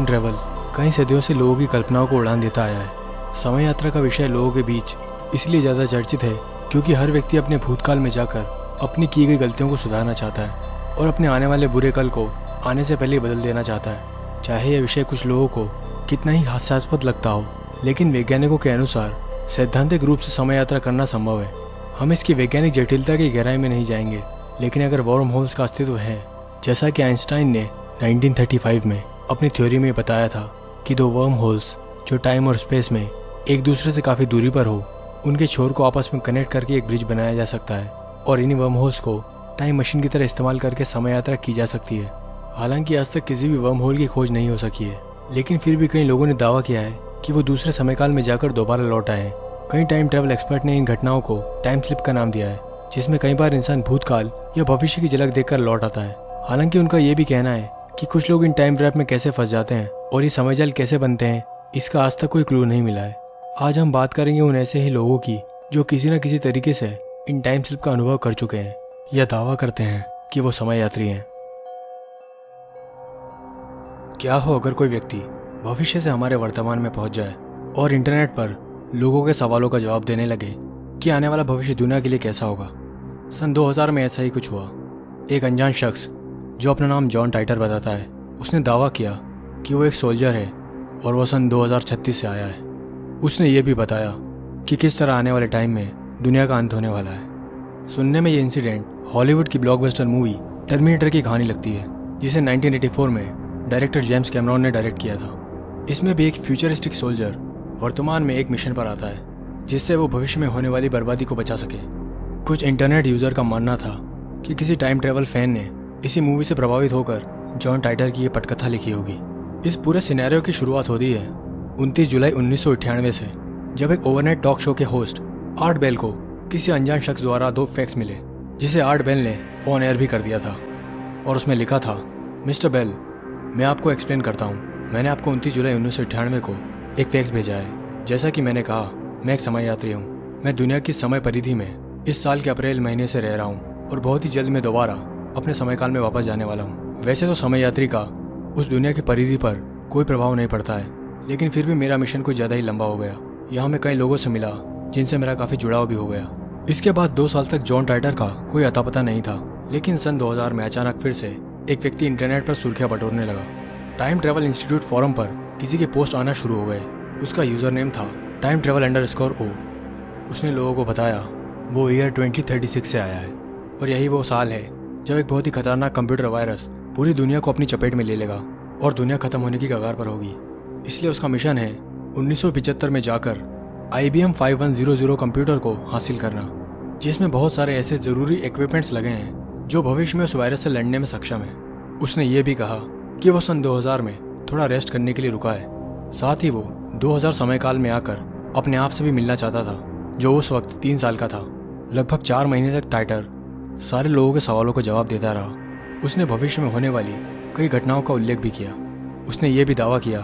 Time travel कई सदियों से लोगों की कल्पनाओं को उड़ान देता आया है। समय यात्रा का विषय लोगों के बीच इसलिए ज़्यादा चर्चित है क्योंकि हर व्यक्ति अपने भूतकाल में जाकर अपनी की गई गलतियों को सुधारना चाहता है और अपने आने वाले बुरे कल को आने से पहले बदल देना चाहता है। चाहे यह विषय कुछ लोगों को कितना ही हास्यास्पद लगता हो, लेकिन वैज्ञानिकों के अनुसार सैद्धांतिक रूप से समय यात्रा करना संभव है। हम इसकी वैज्ञानिक जटिलता की गहराई में नहीं जाएंगे, लेकिन अगर वर्म होल्स का अस्तित्व है, जैसा कि आइंस्टाइन ने 1935 में अपनी थ्योरी में बताया था कि दो वर्म होल्स जो टाइम और स्पेस में एक दूसरे से काफ़ी दूरी पर हो, उनके छोर को आपस में कनेक्ट करके एक ब्रिज बनाया जा सकता है और इन्हीं वर्म होल्स को टाइम मशीन की तरह इस्तेमाल करके समय यात्रा की जा सकती है। हालांकि आज तक किसी भी वर्म होल की खोज नहीं हो सकी है, लेकिन फिर भी कई लोगों ने दावा किया है कि वो दूसरे समयकाल में जाकर दोबारा लौट आए हैं। कई टाइम ट्रैवल एक्सपर्ट ने इन घटनाओं को टाइम स्लिप का नाम दिया है, जिसमें कई बार इंसान भूतकाल या भविष्य की झलक देखकर लौट आता है। हालांकि उनका ये भी कहना है कि कुछ लोग इन टाइम ट्रैप में कैसे फंस जाते हैं और ये समय जाल कैसे बनते हैं, इसका आज तक कोई क्लू नहीं मिला है। आज हम बात करेंगे उन ऐसे ही लोगों की जो किसी न किसी तरीके से इन टाइम स्लिप का अनुभव कर चुके हैं या दावा करते हैं कि वो समय यात्री हैं। क्या हो अगर कोई व्यक्ति भविष्य से हमारे वर्तमान में पहुंच जाए और इंटरनेट पर लोगों के सवालों का जवाब देने लगे कि आने वाला भविष्य दुनिया के लिए कैसा होगा। सन 2000 में ऐसा ही कुछ हुआ। एक अनजान शख्स जो अपना नाम जॉन टाइटर बताता है, उसने दावा किया कि वो एक सोल्जर है और वो सन 2036 से आया है। उसने ये भी बताया कि किस तरह आने वाले टाइम में दुनिया का अंत होने वाला है। सुनने में ये इंसिडेंट हॉलीवुड की ब्लॉकबस्टर मूवी टर्मिनेटर की कहानी लगती है, जिसे 1984 में डायरेक्टर जेम्स कैमरॉन ने डायरेक्ट किया था। इसमें भी एक फ्यूचरिस्टिक सोल्जर वर्तमान में एक मिशन पर आता है जिससे वो भविष्य में होने वाली बर्बादी को बचा सके। कुछ इंटरनेट यूजर का मानना था कि किसी टाइम ट्रैवल फैन ने इसी मूवी से प्रभावित होकर जॉन टाइटर की ये पटकथा लिखी होगी। इस पूरे सिनेरियो की शुरुआत होती है 29 जुलाई 1998 से, जब एक ओवरनाइट टॉक शो के होस्ट आर्ट बेल को किसी अनजान शख्स द्वारा दो फैक्स मिले, जिसे आर्ट बेल ने ऑन एयर भी कर दिया था और उसमें लिखा था, मिस्टर बेल, मैं आपको एक्सप्लेन करता हूँ। मैंने आपको 29 जुलाई 1998 को एक फैक्स भेजा है। जैसा कि मैंने कहा, मैं एक समय यात्री हूँ। मैं दुनिया की समय परिधि में इस साल के अप्रैल महीने से रह रहा हूँ और बहुत ही जल्द मैं दोबारा अपने समयकाल में वापस जाने वाला हूँ। वैसे तो समय यात्री का उस दुनिया की परिधि पर कोई प्रभाव नहीं पड़ता है, लेकिन फिर भी मेरा मिशन कुछ ज़्यादा ही लंबा हो गया। यहाँ मैं कई लोगों से मिला जिनसे मेरा काफ़ी जुड़ाव भी हो गया। इसके बाद 2 साल तक जॉन टाइटर का कोई अता पता नहीं था, लेकिन सन 2000 में अचानक फिर से एक व्यक्ति इंटरनेट पर सुर्खियां बटोरने लगा। टाइम ट्रैवल इंस्टीट्यूट फोरम पर किसी के पोस्ट आना शुरू हो गए। उसका यूज़र नेम था टाइम ट्रैवल _O। उसने लोगों को बताया वो ईयर 2036 से आया है और यही वो साल है जब एक बहुत ही खतरनाक कंप्यूटर वायरस पूरी दुनिया को अपनी चपेट में ले लेगा और दुनिया खत्म होने की कगार पर होगी। इसलिए उसका मिशन है 1975 में जाकर IBM 5100 कंप्यूटर को हासिल करना, जिसमें बहुत सारे ऐसे ज़रूरी इक्विपमेंट्स लगे हैं जो भविष्य में उस वायरस से लड़ने में सक्षम है। उसने ये भी कहा कि वो सन 2000 में थोड़ा रेस्ट करने के लिए रुका है। साथ ही वो 2000 समयकाल में आकर अपने आप से भी मिलना चाहता था, जो उस वक्त 3 साल का था। लगभग 4 महीने तक टाइटर सारे लोगों के सवालों को जवाब देता रहा। उसने भविष्य में होने वाली कई घटनाओं का उल्लेख भी किया। उसने ये भी दावा किया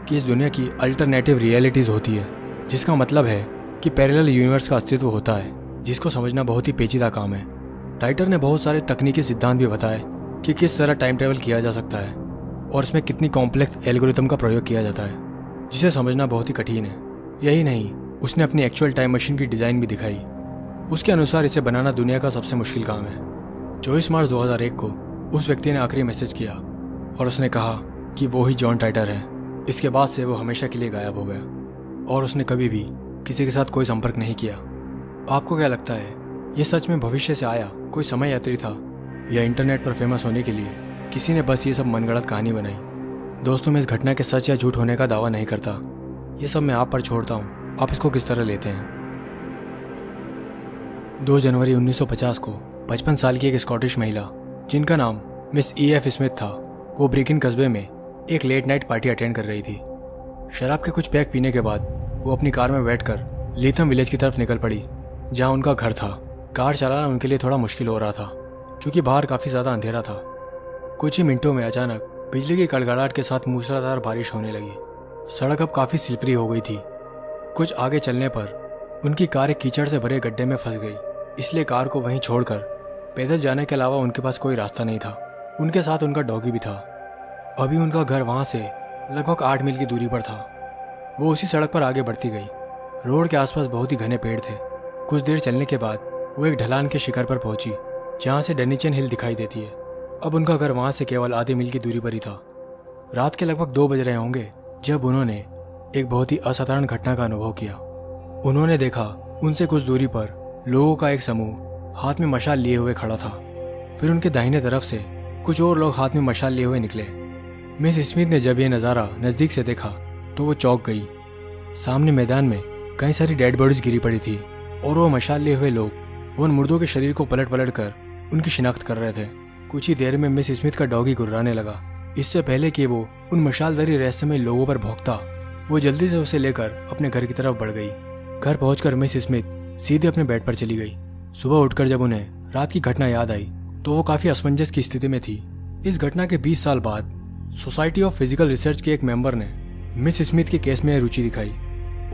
कि इस दुनिया की अल्टरनेटिव रियलिटीज़ होती है, जिसका मतलब है कि पैरेलल यूनिवर्स का अस्तित्व होता है, जिसको समझना बहुत ही पेचीदा काम है। टाइटर ने बहुत सारे तकनीकी सिद्धांत भी बताए कि किस तरह टाइम ट्रैवल किया जा सकता है और इसमें कितनी कॉम्प्लेक्स एल्गोरिथम का प्रयोग किया जाता है, जिसे समझना बहुत ही कठिन है। यही नहीं, उसने अपनी एक्चुअल टाइम मशीन की डिज़ाइन भी दिखाई। उसके अनुसार इसे बनाना दुनिया का सबसे मुश्किल काम है। 24 मार्च 2001 को उस व्यक्ति ने आखिरी मैसेज किया और उसने कहा कि वो ही जॉन टाइटर है। इसके बाद से वो हमेशा के लिए गायब हो गया और उसने कभी भी किसी के साथ कोई संपर्क नहीं किया। आपको क्या लगता है, ये सच में भविष्य से आया कोई समय यात्री था या इंटरनेट पर फेमस होने के लिए किसी ने बस ये सब मनगढ़ंत कहानी बनाई? दोस्तों, मैं इस घटना के सच या झूठ होने का दावा नहीं करता। ये सब मैं आप पर छोड़ता हूँ, आप इसको किस तरह लेते हैं। 2 जनवरी 1950 को 55 साल की एक स्कॉटिश महिला जिनका नाम मिस EF स्मिथ था, वो ब्रिकिन कस्बे में एक लेट नाइट पार्टी अटेंड कर रही थी। शराब के कुछ पैक पीने के बाद वो अपनी कार में बैठकर लीथम विलेज की तरफ निकल पड़ी, जहाँ उनका घर था। कार चलाना उनके लिए थोड़ा मुश्किल हो रहा था क्योंकि बाहर काफ़ी ज़्यादा अंधेरा था। कुछ ही मिनटों में अचानक बिजली की कड़कड़ाहट के साथ मूसलाधार बारिश होने लगी। सड़क अब काफ़ी स्लिपरी हो गई थी। कुछ आगे चलने पर उनकी कार एक कीचड़ से भरे गड्ढे में फंस गई, इसलिए कार को वहीं छोड़कर पैदल जाने के अलावा उनके पास कोई रास्ता नहीं था। उनके साथ उनका डॉगी भी था। अभी उनका घर वहाँ से लगभग 8 मील की दूरी पर था। वो उसी सड़क पर आगे बढ़ती गई। रोड के आसपास बहुत ही घने पेड़ थे। कुछ देर चलने के बाद वो एक ढलान के शिखर पर पहुंची, जहां से डनीचन हिल दिखाई देती है। अब उनका घर वहां से केवल आधे मील की दूरी पर ही था। रात के लगभग 2 बज रहे होंगे जब उन्होंने एक बहुत ही असाधारण घटना का अनुभव किया। उन्होंने देखा उनसे कुछ दूरी पर लोगों का एक समूह हाथ में मशाल लिए हुए खड़ा था। फिर उनके दाहिने तरफ से कुछ और लोग हाथ में मशाल लिए हुए निकले। मिस स्मिथ ने जब यह नज़ारा नज़दीक से देखा तो वो चौंक गई। सामने मैदान में कई सारी डेड बॉडीज गिरी पड़ी थी और वो मशाल लिए हुए लोग उन मुर्दों के शरीर को पलट पलट कर उनकी शिनाख्त कर रहे थे। कुछ ही देर में मिस स्मिथ का डॉगी गुर्राने लगा। इससे पहले कि वो उन मशालधारी रहस्यमय लोगों पर भौंकता, वो जल्दी से उसे लेकर अपने घर की तरफ बढ़ गई। घर पहुंचकर मिस स्मिथ सीधे अपने बेड पर चली गई। सुबह उठकर जब उन्हें रात की घटना याद आई तो वो काफ़ी असमंजस की स्थिति में थी। इस घटना के 20 साल बाद सोसाइटी ऑफ फिजिकल रिसर्च के एक मेंबर ने मिस स्मिथ के केस में रुचि दिखाई।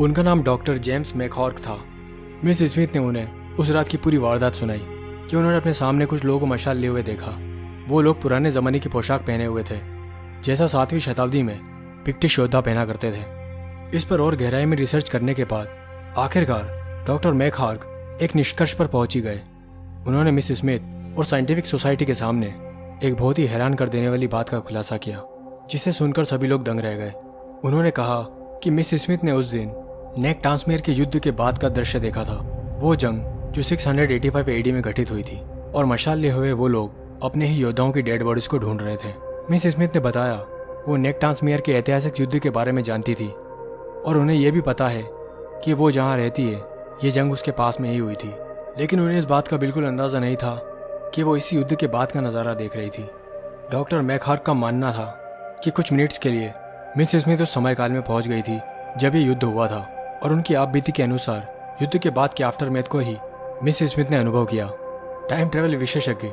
उनका नाम डॉक्टर जेम्स मैकहॉर्क था। मिस स्मिथ ने उन्हें उस रात की पूरी वारदात सुनाई कि उन्होंने अपने सामने कुछ लोगों को मशाल लिए हुए देखा। वो लोग पुराने ज़माने की पोशाक पहने हुए थे, जैसा 7वीं शताब्दी में ब्रिटिश योद्धा पहना करते थे। इस पर और गहराई में रिसर्च करने के बाद आखिरकार डॉक्टर मैकहॉर्क एक निष्कर्ष पर पहुंची गए। उन्होंने मिस स्मिथ और साइंटिफिक सोसाइटी के सामने एक बहुत ही हैरान कर देने वाली बात का खुलासा किया, जिसे सुनकर सभी लोग दंग रह गए। उन्होंने कहा कि मिस स्मिथ ने उस दिन नेक टांसमेयर के युद्ध के बाद का दृश्य देखा था। वो जंग जो 685 एडी में घटित हुई थी, और मशाल लिए हुए वो लोग अपने ही योद्धाओं की डेड बॉडीज को ढूंढ रहे थे। मिस स्मिथ ने बताया वो नेक टांसमेयर के ऐतिहासिक युद्ध के बारे में जानती थी और उन्हें यह भी पता है कि वो जहाँ रहती है ये जंग उसके पास में ही हुई थी। लेकिन उन्हें इस बात का बिल्कुल अंदाज़ा नहीं था कि वो इस युद्ध के बाद का नज़ारा देख रही थी। डॉक्टर मैकहॉर्क का मानना था कि कुछ मिनट्स के लिए मिस स्मिथ उस समय काल में पहुंच गई थी जब ये युद्ध हुआ था, और उनकी आपबीती के अनुसार युद्ध के बाद के आफ्टरमैथ को ही मिस स्मिथ ने अनुभव किया। टाइम ट्रेवल विशेषज्ञ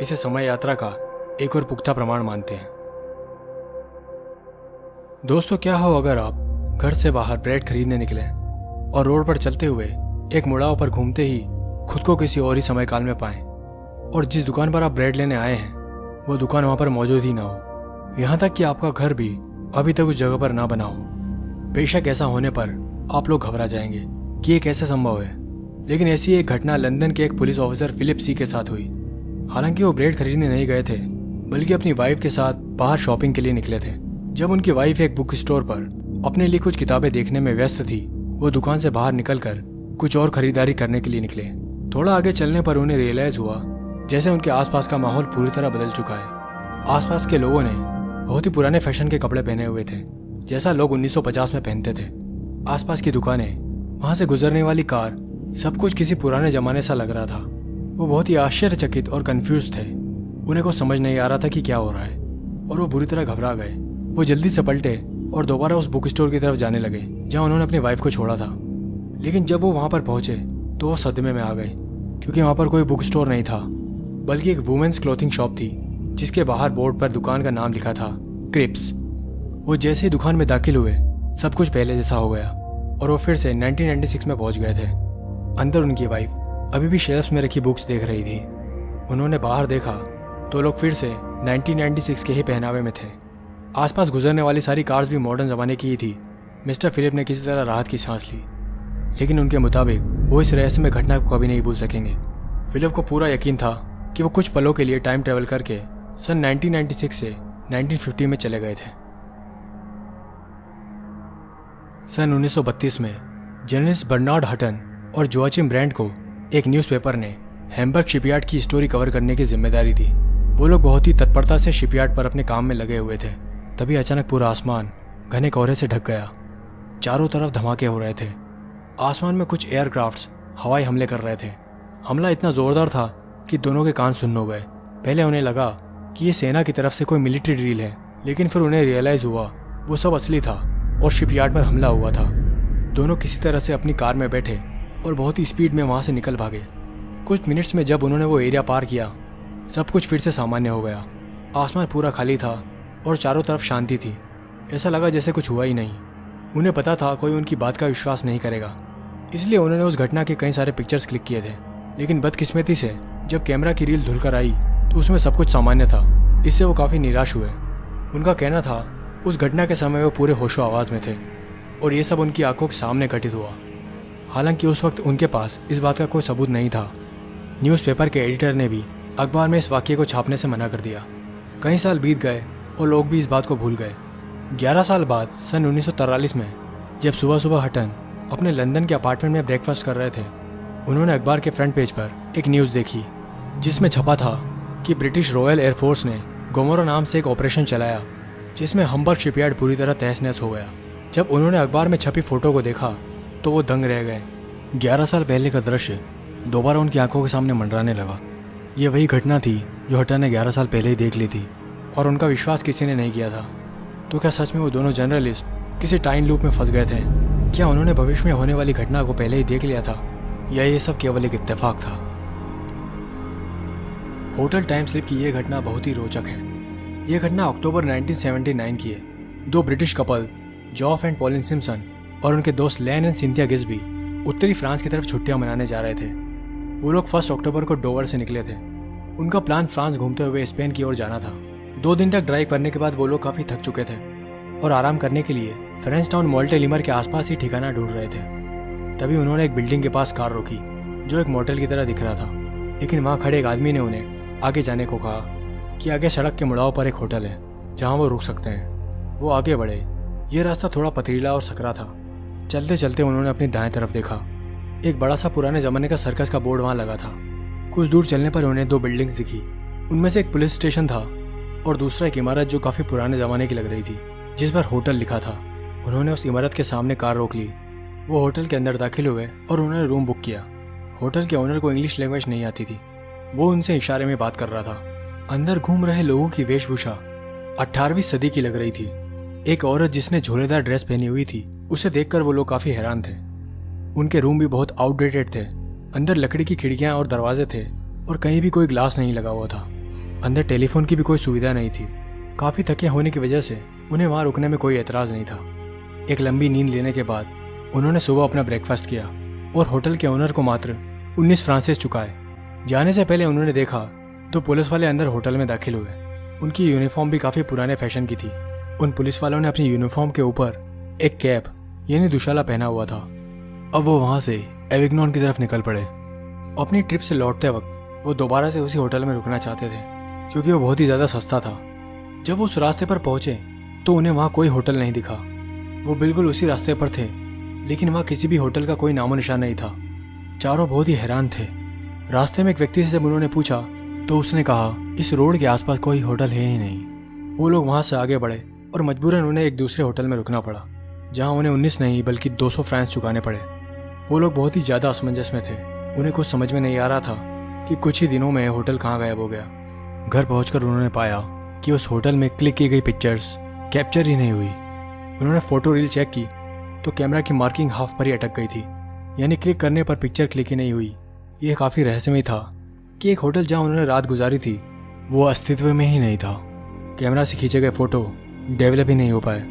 इसे समय यात्रा का एक और पुख्ता प्रमाण मानते हैं। दोस्तों, क्या हो अगर आप घर से बाहर ब्रेड खरीदने निकले और रोड पर चलते हुए एक मुड़ाव पर घूमते ही खुद को किसी और ही समय काल में पाएं, और जिस दुकान पर आप ब्रेड लेने आए हैं वो दुकान वहाँ पर मौजूद ही ना हो, यहाँ तक कि आपका घर भी अभी तक उस जगह पर ना बना हो। बेशक ऐसा होने पर आप लोग घबरा जाएंगे कि ये कैसे संभव है, लेकिन ऐसी एक घटना लंदन के एक पुलिस ऑफिसर फिलिप सी के साथ हुई। हालांकि वो ब्रेड खरीदने नहीं गए थे, बल्कि अपनी वाइफ के साथ बाहर शॉपिंग के लिए निकले थे। जब उनकी वाइफ एक बुक स्टोर पर अपने लिए कुछ किताबें देखने में व्यस्त थी, वो दुकान से बाहर निकलकर कुछ और खरीदारी करने के लिए निकले। थोड़ा आगे चलने पर उन्हें रियलाइज हुआ जैसे उनके आसपास का माहौल पूरी तरह बदल चुका है। आसपास के लोगों ने बहुत ही पुराने फैशन के कपड़े पहने हुए थे, जैसा लोग 1950 में पहनते थे। आसपास की दुकानें, वहां से गुजरने वाली कार, सब कुछ किसी पुराने जमाने सा लग रहा था। वो बहुत ही आश्चर्यचकित और कंफ्यूज थे। उन्हें कुछ समझ नहीं आ रहा था कि क्या हो रहा है, और वो बुरी तरह घबरा गए। वो जल्दी से पलटे और दोबारा उस बुक स्टोर की तरफ जाने लगे जहां उन्होंने अपनी वाइफ को छोड़ा था। लेकिन जब वो वहां पर पहुंचे तो वो सदमे में आ गए, क्योंकि वहां पर कोई बुक स्टोर नहीं था, बल्कि एक वुमेन्स क्लोथिंग शॉप थी, जिसके बाहर बोर्ड पर दुकान का नाम लिखा था, क्रिप्स। वो जैसे ही दुकान में दाखिल हुए सब कुछ पहले जैसा हो गया, और वो फिर से 1996 में पहुंच गए थे। अंदर उनकी वाइफ अभी भी शेल्फ्स में रखी बुक्स देख रही थी। उन्होंने बाहर देखा तो लोग फिर से 1996 के ही पहनावे में थे। आसपास गुजरने वाली सारी कार्स भी मॉडर्न ज़माने की ही थी। मिस्टर फिलिप ने किसी तरह राहत की सांस ली, लेकिन उनके मुताबिक वो इस रहस्यमय घटना को कभी नहीं भूल सकेंगे। फिलिप को पूरा यकीन था कि वो कुछ पलों के लिए टाइम ट्रेवल करके सन 1996 से 1950 में चले गए थे। सन 1932 में जर्नलिस्ट बर्नार्ड हटन और जोआचिम ब्रैंड को एक न्यूज़पेपर ने हैम्बर्ग शिपयार्ड की स्टोरी कवर करने की जिम्मेदारी दी। वो लोग बहुत ही तत्परता से शिपयार्ड पर अपने काम में लगे हुए थे। तभी अचानक पूरा आसमान घने कोहरे से ढक गया। चारों तरफ धमाके हो रहे थे। आसमान में कुछ एयरक्राफ्ट्स हवाई हमले कर रहे थे। हमला इतना जोरदार था कि दोनों के कान सुन्न हो गए। पहले उन्हें लगा कि ये सेना की तरफ से कोई मिलिट्री ड्रिल है, लेकिन फिर उन्हें रियलाइज हुआ वो सब असली था और शिपयार्ड पर हमला हुआ था। दोनों किसी तरह से अपनी कार में बैठे और बहुत ही स्पीड में वहाँ से निकल भागे। कुछ मिनट्स में जब उन्होंने वो एरिया पार किया, सब कुछ फिर से सामान्य हो गया। आसमान पूरा खाली था और चारों तरफ शांति थी। ऐसा लगा जैसे कुछ हुआ ही नहीं। उन्हें पता था कोई उनकी बात का विश्वास नहीं करेगा, इसलिए उन्होंने उस घटना के कई सारे पिक्चर्स क्लिक किए थे। लेकिन बदकिस्मती से जब कैमरा की रील धुलकर आई तो उसमें सब कुछ सामान्य था। इससे वो काफ़ी निराश हुए। उनका कहना था उस घटना के समय वो पूरे होशो आवाज़ में थे और ये सब उनकी आंखों के सामने घटित हुआ। हालांकि उस वक्त उनके पास इस बात का कोई सबूत नहीं था। न्यूज़पेपर के एडिटर ने भी अखबार में इस वाक़ये को छापने से मना कर दिया। कई साल बीत गए और लोग भी इस बात को भूल गए। 11 साल बाद सन 1943 में जब सुबह सुबह हटन अपने लंदन के अपार्टमेंट में ब्रेकफास्ट कर रहे थे, उन्होंने अखबार के फ्रंट पेज पर एक न्यूज़ देखी जिसमें छपा था कि ब्रिटिश रॉयल एयरफोर्स ने गोमोरो नाम से एक ऑपरेशन चलाया जिसमें हम्बर्ग शिपयार्ड पूरी तरह तहस नहस हो गया। जब उन्होंने अखबार में छपी फोटो को देखा तो वो दंग रह गए। 11 साल पहले का दृश्य दोबारा उनकी आंखों के सामने मंडराने लगा। ये वही घटना थी जो हटन ने 11 साल पहले ही देख ली थी और उनका विश्वास किसी ने नहीं किया था। तो क्या सच में वो दोनों जर्नलिस्ट किसी टाइम लूप में फंस गए थे? क्या उन्होंने भविष्य में होने वाली घटना को पहले ही देख लिया था या ये सब केवल एक इत्तेफाक था? होटल टाइम स्लिप की यह घटना बहुत ही रोचक है। यह घटना अक्टूबर 1979 की है। दो British couple Geoff and Pauline Simpson और उनके दोस्त लैन एंड सिंथिया गिस्बी उत्तरी फ्रांस की तरफ छुट्टियां मनाने जा रहे थे। वो लोग 1 अक्टूबर को डोवर से निकले थे। उनका प्लान फ्रांस घूमते हुए स्पेन की ओर जाना था। 2 दिन तक ड्राइव करने के बाद वो लोग काफ़ी थक चुके थे और आराम करने के लिए फ्रेंच टाउन मोल्टेलिमर के आसपास ही ठिकाना ढूंढ रहे थे। तभी उन्होंने एक बिल्डिंग के पास कार रोकी जो एक मोटेल की तरह दिख रहा था, लेकिन वहाँ खड़े एक आदमी ने उन्हें आगे जाने को कहा कि आगे सड़क के मुड़ाव पर एक होटल है जहाँ वो रुक सकते हैं। वो आगे बढ़े। ये रास्ता थोड़ा पथरीला और सकरा था। चलते चलते उन्होंने अपनी दाएं तरफ देखा। एक बड़ा सा पुराने ज़माने का सर्कस का बोर्ड वहाँ लगा था। कुछ दूर चलने पर उन्हें 2 बिल्डिंग्स दिखी। उनमें से एक पुलिस स्टेशन था और दूसरा एक इमारत जो काफ़ी पुराने ज़माने की लग रही थी जिस पर होटल लिखा था। उन्होंने उस इमारत के सामने कार रोक ली। वो होटल के अंदर दाखिल हुए और उन्होंने रूम बुक किया। होटल के ओनर को इंग्लिश लैंग्वेज नहीं आती थी। वो उनसे इशारे में बात कर रहा था। अंदर घूम रहे लोगों की वेशभूषा 18वीं सदी की लग रही थी। एक औरत जिसने झोलेदार ड्रेस पहनी हुई थी, उसे देखकर वो लोग काफ़ी हैरान थे। उनके रूम भी बहुत आउटडेटेड थे। अंदर लकड़ी की खिड़कियां और दरवाजे थे और कहीं भी कोई ग्लास नहीं लगा हुआ था। अंदर टेलीफोन की भी कोई सुविधा नहीं थी। काफ़ी थके होने की वजह से उन्हें वहाँ रुकने में कोई एतराज़ नहीं था। एक लंबी नींद लेने के बाद उन्होंने सुबह अपना ब्रेकफास्ट किया और होटल के ओनर को मात्र 19 फ्रांसिस चुकाए। जाने से पहले उन्होंने देखा तो पुलिस वाले अंदर होटल में दाखिल हुए। उनकी यूनिफॉर्म भी काफ़ी पुराने फैशन की थी। उन पुलिस वालों ने अपनी यूनिफॉर्म के ऊपर एक कैप यानी दुशाला पहना हुआ था। अब वो वहाँ से एविग्नॉन की तरफ निकल पड़े। अपनी ट्रिप से लौटते वक्त वो दोबारा से उसी होटल में रुकना चाहते थे क्योंकि वो बहुत ही ज़्यादा सस्ता था। जब वो उस रास्ते पर पहुँचे तो उन्हें वहाँ कोई होटल नहीं दिखा। वो बिल्कुल उसी रास्ते पर थे लेकिन वहाँ किसी भी होटल का कोई नामो निशान नहीं था। चारों बहुत ही हैरान थे। रास्ते में एक व्यक्ति से जब उन्होंने पूछा तो उसने कहा इस रोड के आसपास कोई होटल है ही नहीं। वो लोग वहाँ से आगे बढ़े और मजबूरन उन्हें एक दूसरे होटल में रुकना पड़ा जहाँ उन्हें 19 नहीं बल्कि 200 फ्रांस चुकाने पड़े। वो लोग बहुत ही ज़्यादा असमंजस में थे। उन्हें कुछ समझ में नहीं आ रहा था कि कुछ ही दिनों में होटल कहाँ गायब हो गया। घर पहुंचकर उन्होंने पाया कि उस होटल में क्लिक की गई पिक्चर्स कैप्चर ही नहीं हुई। उन्होंने फ़ोटो रील चेक की तो कैमरा की मार्किंग हाफ पर ही अटक गई थी, यानी क्लिक करने पर पिक्चर क्लिक ही नहीं हुई। यह काफ़ी रहस्यमय था कि एक होटल जहाँ उन्होंने रात गुजारी थी वो अस्तित्व में ही नहीं था। कैमरा से खींचे गए फ़ोटो डेवलप ही नहीं हो पाए।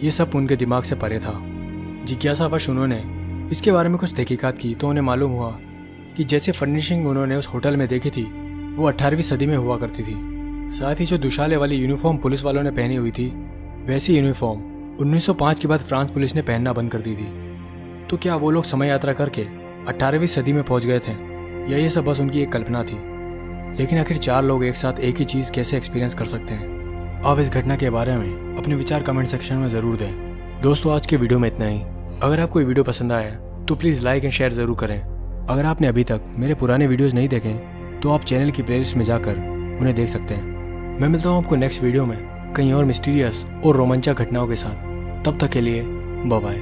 ये सब उनके दिमाग से परे था। जिज्ञासावश उन्होंने इसके बारे में कुछ तहकीकात की तो उन्हें मालूम हुआ कि जैसे फर्निशिंग उन्होंने उस होटल में देखी थी वो 18वीं सदी में हुआ करती थी। साथ ही जो दुशाले वाली यूनिफॉर्म पुलिस वालों ने पहनी हुई थी वैसी यूनिफॉर्म 1905 के बाद फ्रांस पुलिस ने पहनना बंद कर दी थी। तो क्या वो लोग समय यात्रा करके 18वीं सदी में पहुंच गए थे या ये सब बस उनकी एक कल्पना थी? लेकिन आखिर 4 लोग एक साथ एक ही चीज़ कैसे एक्सपीरियंस कर सकते हैं? आप इस घटना के बारे में अपने विचार कमेंट सेक्शन में ज़रूर दें। दोस्तों, आज के वीडियो में इतना ही। अगर आपको ये वीडियो पसंद आया तो प्लीज़ लाइक एंड शेयर ज़रूर करें। अगर आपने अभी तक मेरे पुराने वीडियोज़ नहीं देखे तो आप चैनल की प्लेलिस्ट में जाकर उन्हें देख सकते हैं। मैं मिलता हूँ आपको नेक्स्ट वीडियो में कहीं और मिस्टीरियस और रोमांचक घटनाओं के साथ। तब तक के लिए बाय बाय।